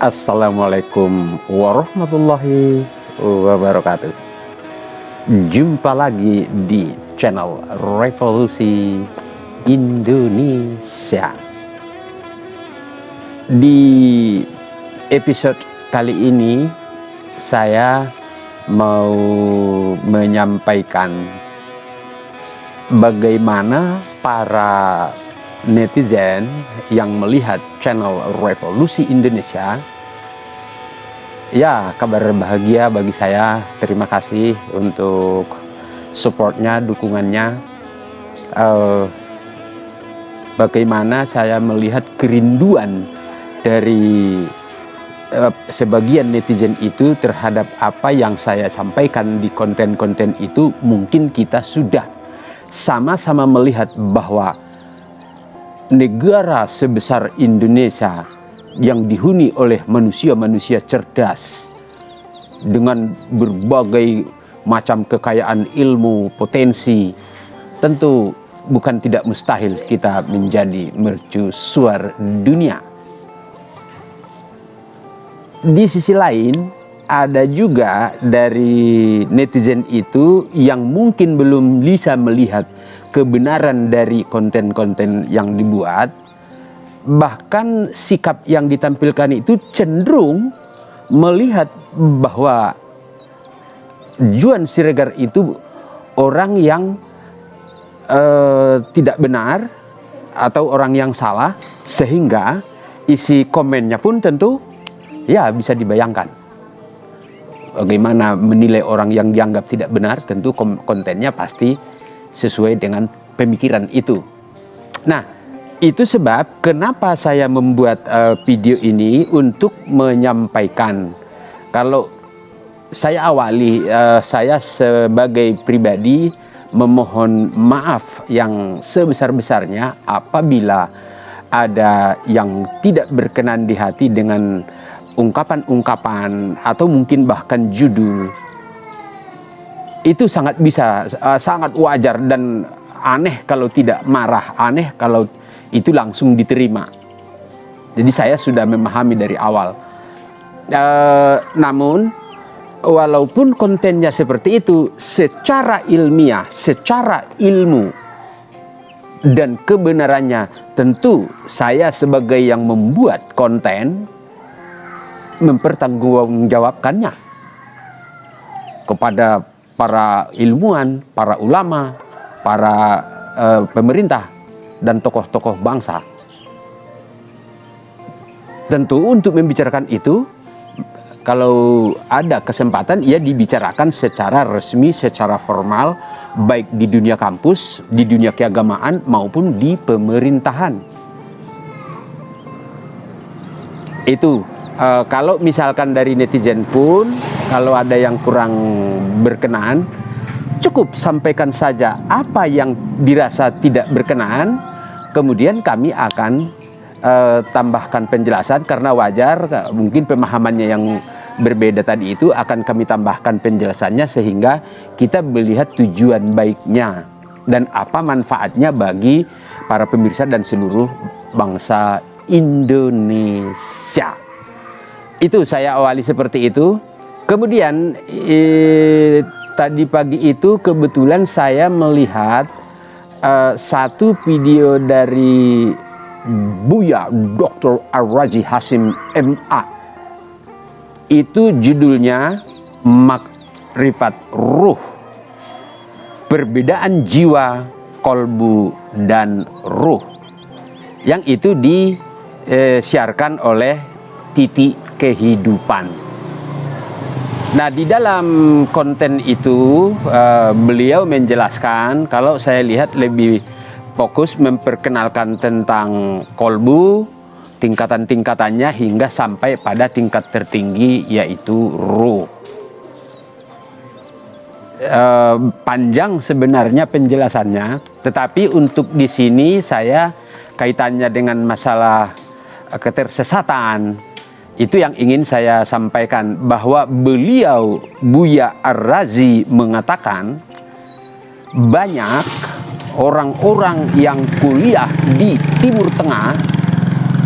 Assalamualaikum warahmatullahi wabarakatuh. Jumpa lagi di channel Revolusi Indonesia. Di episode kali ini saya mau menyampaikan bagaimana para netizen yang melihat channel Revolusi Indonesia. Ya, kabar bahagia bagi saya. Terima kasih untuk supportnya, dukungannya. Bagaimana saya melihat kerinduan dari sebagian netizen itu terhadap apa yang saya sampaikan di konten-konten itu. Mungkin kita sudah sama-sama melihat bahwa negara sebesar Indonesia yang dihuni oleh manusia-manusia cerdas dengan berbagai macam kekayaan ilmu, potensi, tentu bukan tidak mustahil kita menjadi mercusuar dunia. Di sisi lain, ada juga dari netizen itu yang mungkin belum bisa melihat kebenaran dari konten-konten yang dibuat. Bahkan sikap yang ditampilkan itu cenderung melihat bahwa Juan Siregar itu orang yang tidak benar atau orang yang salah, sehingga isi komennya pun tentu ya bisa dibayangkan. Bagaimana menilai orang yang dianggap tidak benar, tentu kontennya pasti sesuai dengan pemikiran itu. Nah, itu sebab kenapa saya membuat video ini untuk menyampaikan. Kalau saya awali, saya sebagai pribadi memohon maaf yang sebesar-besarnya apabila ada yang tidak berkenan di hati dengan ungkapan-ungkapan atau mungkin bahkan judul. Itu sangat bisa, sangat wajar dan aneh kalau tidak marah, aneh kalau itu langsung diterima. Jadi saya sudah memahami dari awal. Namun, walaupun kontennya seperti itu, secara ilmiah, secara ilmu dan kebenarannya, tentu saya sebagai yang membuat konten mempertanggungjawabkannya kepada para ilmuwan, para ulama, para pemerintah, dan tokoh-tokoh bangsa. Tentu untuk membicarakan itu, kalau ada kesempatan, ia dibicarakan secara resmi, secara formal, baik di dunia kampus, di dunia keagamaan, maupun di pemerintahan. Itu, kalau misalkan dari netizen pun, kalau ada yang kurang berkenan, cukup sampaikan saja apa yang dirasa tidak berkenan, kemudian kami akan tambahkan penjelasan, karena wajar mungkin pemahamannya yang berbeda tadi itu akan kami tambahkan penjelasannya sehingga kita melihat tujuan baiknya dan apa manfaatnya bagi para pemirsa dan seluruh bangsa Indonesia. Itu saya awali seperti itu. Kemudian tadi pagi itu kebetulan saya melihat satu video dari Buya Dr. Ar-Raji Hasim MA. Itu judulnya Makrifat Ruh, Perbedaan Jiwa, Kolbu, dan Ruh, yang itu disiarkan oleh Titik Kehidupan. Nah, di dalam konten itu beliau menjelaskan, kalau saya lihat lebih fokus memperkenalkan tentang kolbu, tingkatan-tingkatannya hingga sampai pada tingkat tertinggi yaitu ruh. Panjang sebenarnya penjelasannya, tetapi untuk di sini saya kaitannya dengan masalah ketersesatan. Itu yang ingin saya sampaikan, bahwa beliau Buya Ar-Razi mengatakan banyak orang-orang yang kuliah di Timur Tengah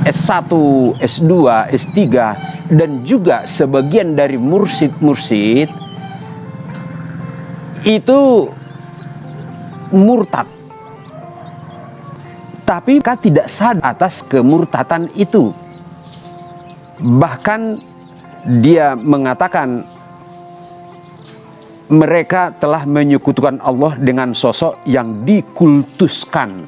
S1, S2, S3 dan juga sebagian dari mursyid-mursyid itu murtad. Tapi mereka tidak sadar atas kemurtatan itu. Bahkan dia mengatakan mereka telah menyekutukan Allah dengan sosok yang dikultuskan.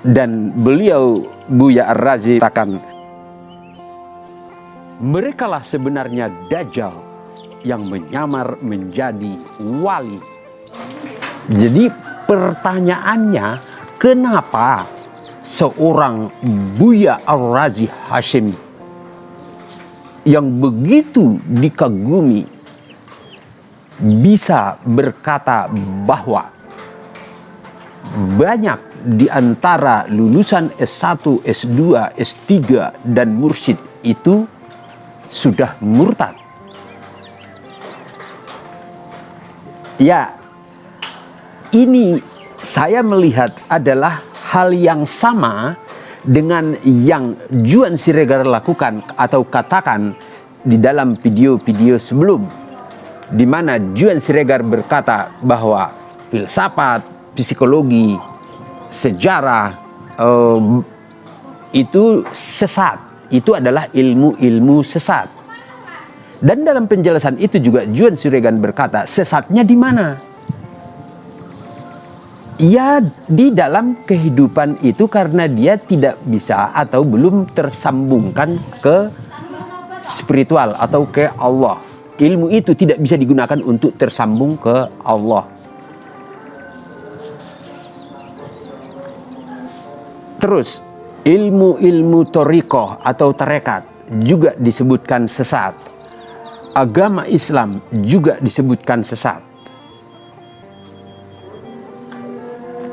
Dan beliau, Buya Ar-Razi, katakan, merekalah sebenarnya Dajjal yang menyamar menjadi wali. Jadi pertanyaannya, kenapa seorang Buya Ar-Razi Hashim yang begitu dikagumi bisa berkata bahwa banyak di antara lulusan S1, S2, S3 dan mursyid itu sudah murtad? Ya, ini saya melihat adalah hal yang sama dengan yang Juan Siregar lakukan atau katakan di dalam video-video sebelum, di mana Juan Siregar berkata bahwa filsafat, psikologi, sejarah itu sesat, itu adalah ilmu-ilmu sesat. Dan dalam penjelasan itu juga Juan Siregar berkata, sesatnya di mana? Ya, di dalam kehidupan itu karena dia tidak bisa atau belum tersambungkan ke spiritual atau ke Allah. Ilmu itu tidak bisa digunakan untuk tersambung ke Allah. Terus, ilmu-ilmu thariqah atau tarekat juga disebutkan sesat. Agama Islam juga disebutkan sesat.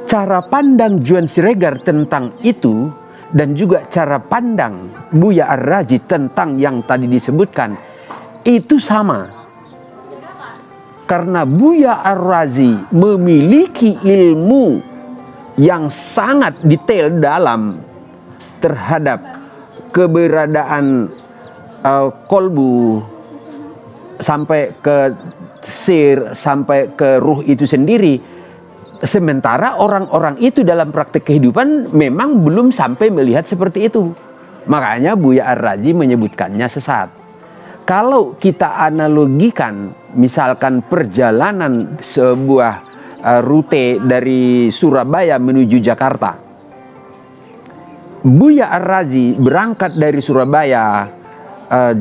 Cara pandang Juan Siregar tentang itu dan juga cara pandang Buya Ar-Razi tentang yang tadi disebutkan itu sama. Karena Buya Ar-Razi memiliki ilmu yang sangat detail dalam terhadap keberadaan kolbu sampai ke sir, sampai ke ruh itu sendiri. Sementara orang-orang itu dalam praktek kehidupan memang belum sampai melihat seperti itu. Makanya Buya Ar-Razi menyebutkannya sesat. Kalau kita analogikan misalkan perjalanan sebuah rute dari Surabaya menuju Jakarta. Buya Ar-Razi berangkat dari Surabaya,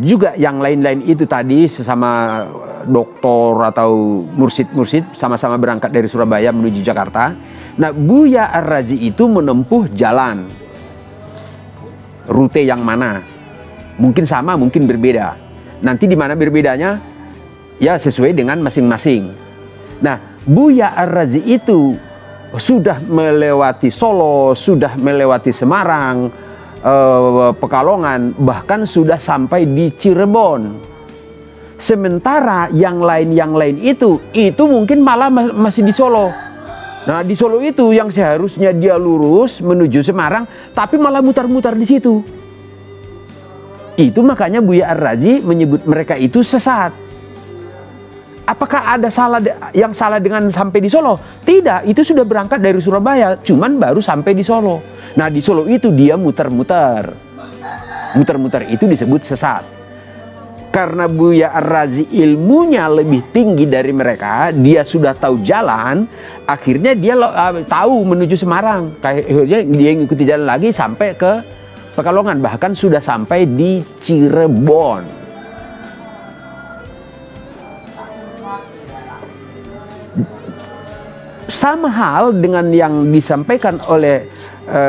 juga yang lain-lain itu tadi sesama doktor atau mursyid-mursyid sama-sama berangkat dari Surabaya menuju Jakarta. Nah, Buya Ar-Razi itu menempuh jalan. Rute yang mana? Mungkin sama, mungkin berbeda. Nanti di mana berbedanya? Ya sesuai dengan masing-masing. Nah, Buya Ar-Razi itu sudah melewati Solo, sudah melewati Semarang, Pekalongan, bahkan sudah sampai di Cirebon. Sementara yang lain itu mungkin malah masih di Solo. Nah, di Solo itu yang seharusnya dia lurus menuju Semarang, tapi malah mutar-mutar di situ. Itu makanya Buya Ar-Razi menyebut mereka itu sesat. Apakah ada yang salah dengan sampai di Solo? Tidak, itu sudah berangkat dari Surabaya, cuman baru sampai di Solo. Nah, di Solo itu dia muter-muter. Muter-muter itu disebut sesat. Karena Buya Ar-Razi ilmunya lebih tinggi dari mereka, dia sudah tahu jalan, akhirnya dia tahu menuju Semarang. Akhirnya dia ngikuti jalan lagi sampai ke Pekalongan, bahkan sudah sampai di Cirebon. Sama hal dengan yang disampaikan oleh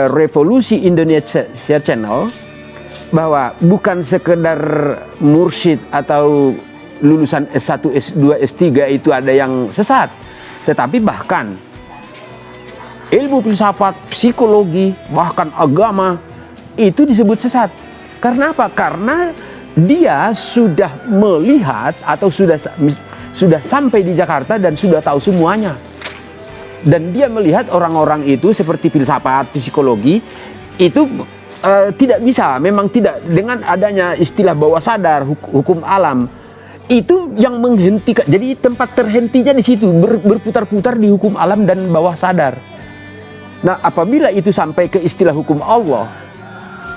Revolusi Indonesia Channel, bahwa bukan sekedar mursyid atau lulusan S1, S2, S3 itu ada yang sesat, tetapi bahkan ilmu filsafat, psikologi, bahkan agama itu disebut sesat. Karena apa? Karena dia sudah melihat atau sudah sampai di Jakarta dan sudah tahu semuanya. Dan dia melihat orang-orang itu seperti filsafat, psikologi itu tidak bisa, memang tidak, dengan adanya istilah bawah sadar, hukum alam itu yang menghentikan. Jadi tempat terhentinya di situ, berputar-putar di hukum alam dan bawah sadar. Nah, apabila itu sampai ke istilah hukum Allah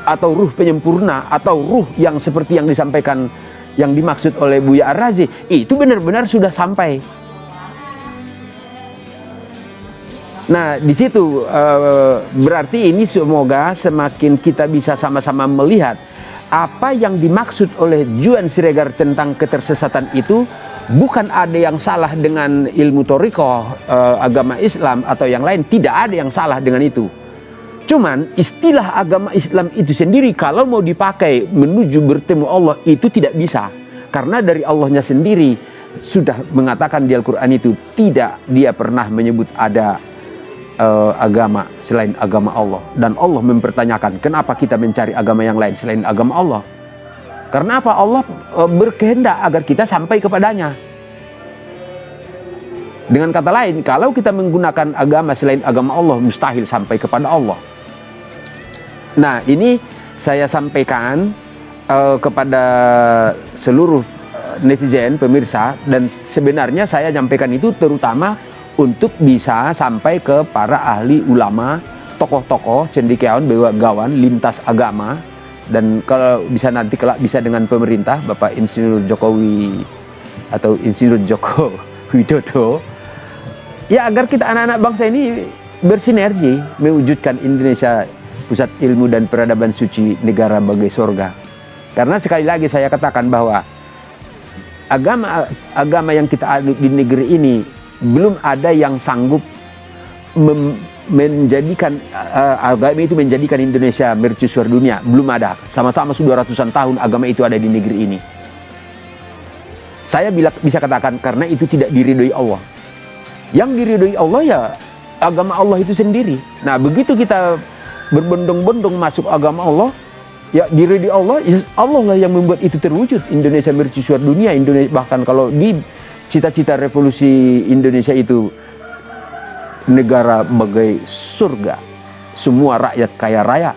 atau ruh penyempurna atau ruh yang seperti yang disampaikan, yang dimaksud oleh Buya Ar-Razi, itu benar-benar sudah sampai. Nah, di situ berarti ini semoga semakin kita bisa sama-sama melihat apa yang dimaksud oleh Juan Siregar tentang ketersesatan itu. Bukan ada yang salah dengan ilmu thariqah, agama Islam atau yang lain, tidak ada yang salah dengan itu. Cuman istilah agama Islam itu sendiri kalau mau dipakai menuju bertemu Allah itu tidak bisa. Karena dari Allahnya sendiri sudah mengatakan di Al-Quran itu, tidak, dia pernah menyebut ada agama selain agama Allah. Dan Allah mempertanyakan, kenapa kita mencari agama yang lain selain agama Allah? Karena apa? Allah berkehendak agar kita sampai kepadanya. Dengan kata lain, kalau kita menggunakan agama selain agama Allah, mustahil sampai kepada Allah. Nah, ini saya sampaikan kepada seluruh netizen, pemirsa, dan sebenarnya saya nyampaikan itu terutama untuk bisa sampai ke para ahli ulama, tokoh-tokoh, cendekiawan, begawan, lintas agama, dan kalau bisa nanti kelak bisa dengan pemerintah, Bapak Insinyur Jokowi atau Insinyur Joko Widodo, ya agar kita anak-anak bangsa ini bersinergi mewujudkan Indonesia pusat ilmu dan peradaban suci, negara bagai surga. Karena sekali lagi saya katakan bahwa agama yang kita anut di negeri ini belum ada yang sanggup menjadikan agama itu menjadikan Indonesia mercusuar dunia. Belum ada. Sama-sama sudah ratusan tahun agama itu ada di negeri ini. Saya bisa katakan karena itu tidak diridhoi Allah. Yang diridhoi Allah ya agama Allah itu sendiri. Nah, begitu kita berbondong-bondong masuk agama Allah, ya diridhoi Allah, ya Allah lah yang membuat itu terwujud. Indonesia mercusuar dunia. Indonesia, bahkan kalau di cita-cita revolusi Indonesia itu negara bagai surga, semua rakyat kaya raya.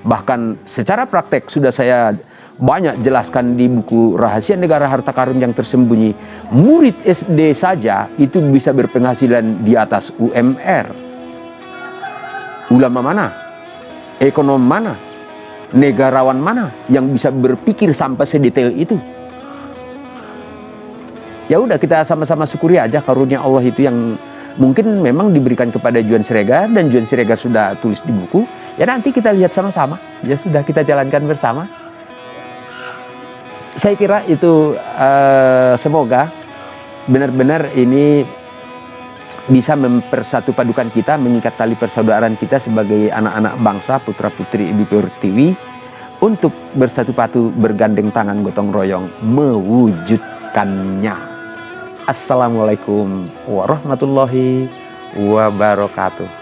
Bahkan secara praktek sudah saya banyak jelaskan di buku Rahasia Negara Harta Karun yang Tersembunyi. Murid SD saja itu bisa berpenghasilan di atas UMR. Ulama mana? Ekonom mana? Negarawan mana yang bisa berpikir sampai sedetail itu? Ya udah, kita sama-sama syukuri aja karunia Allah itu yang mungkin memang diberikan kepada Juan Siregar, dan Juan Siregar sudah tulis di buku. Ya nanti kita lihat sama-sama. Ya sudah, kita jalankan bersama. Saya kira itu semoga benar-benar ini bisa mempersatu padukan kita, mengikat tali persaudaraan kita sebagai anak-anak bangsa, putra-putri Ibu Pertiwi, untuk bersatu padu, bergandeng tangan, gotong royong, mewujudkannya. Assalamualaikum warahmatullahi wabarakatuh.